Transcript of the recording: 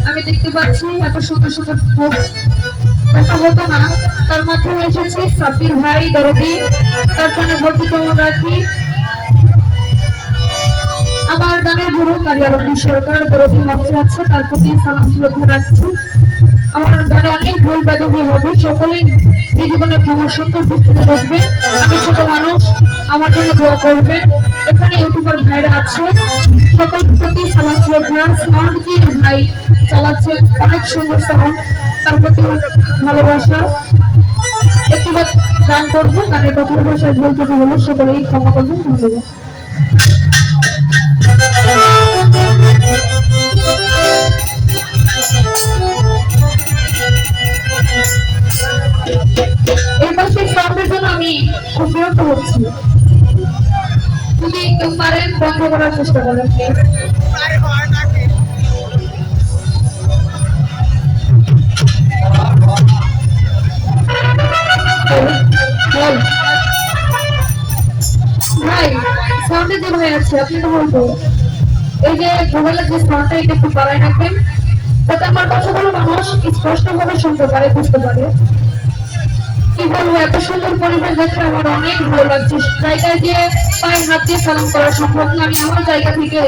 আমি দেখতে পাচ্ছি এত সুন্দর সুন্দর কথা হতো না, তার মাধ্যমে এসেছে সাব্বির ভাই দরদি, তার জন্য ভর্তি কেমন রাখি। আমার গানের গুরু কারিয়ারী সরকার দরদি মঞ্চে আছে, তার প্রতি সালাম শ্রদ্ধা রাখছি। আমার গানে অনেক ভুল বেদবি হবে, সকলেই জীবনে ভ্রমণ সুন্দর ভিত্তিতে বসবেন। আমি ছোট মানুষ, আমার জন্য দোয়া করবেন। এখানে ইউটিউবার ভাইরা আছে, সকল প্রতি সালাম শ্রদ্ধা। সাউন্ড জি ভাই চালাচ্ছে, অনেক সুন্দর সাউন্ড, তার প্রতি ভালোবাসা। একটু গান করবো, গানের কথা ভাষায় ভুল ত্রুটি হলে সকলেই ক্ষমা করবেন। ধন্যবাদ। এই পাশে সাউন্ডের জন্য আমি খুব বিরক্ত হচ্ছি, যদি কেউ পারেন বন্ধ করার চেষ্টা করেন প্লিজ। ভাই সাউন্ডে যে ভাই আছে আপনি তো বলবো, এই যে মোবাইলের যে সাউন্ডটা এটা একটু বাড়ায় রাখবেন, যাতে আমার কথাগুলো মানুষ স্পষ্ট ভাবে শুনতে পারে, বুঝতে পারে। কি বলবো, এত সুন্দর পরিবেশ দেখে আমার অনেক ভালো লাগছে। জায়গায় যে পায়ে হাত দিয়ে সালাম করা সম্ভব না, আমি আমার জায়গা থেকে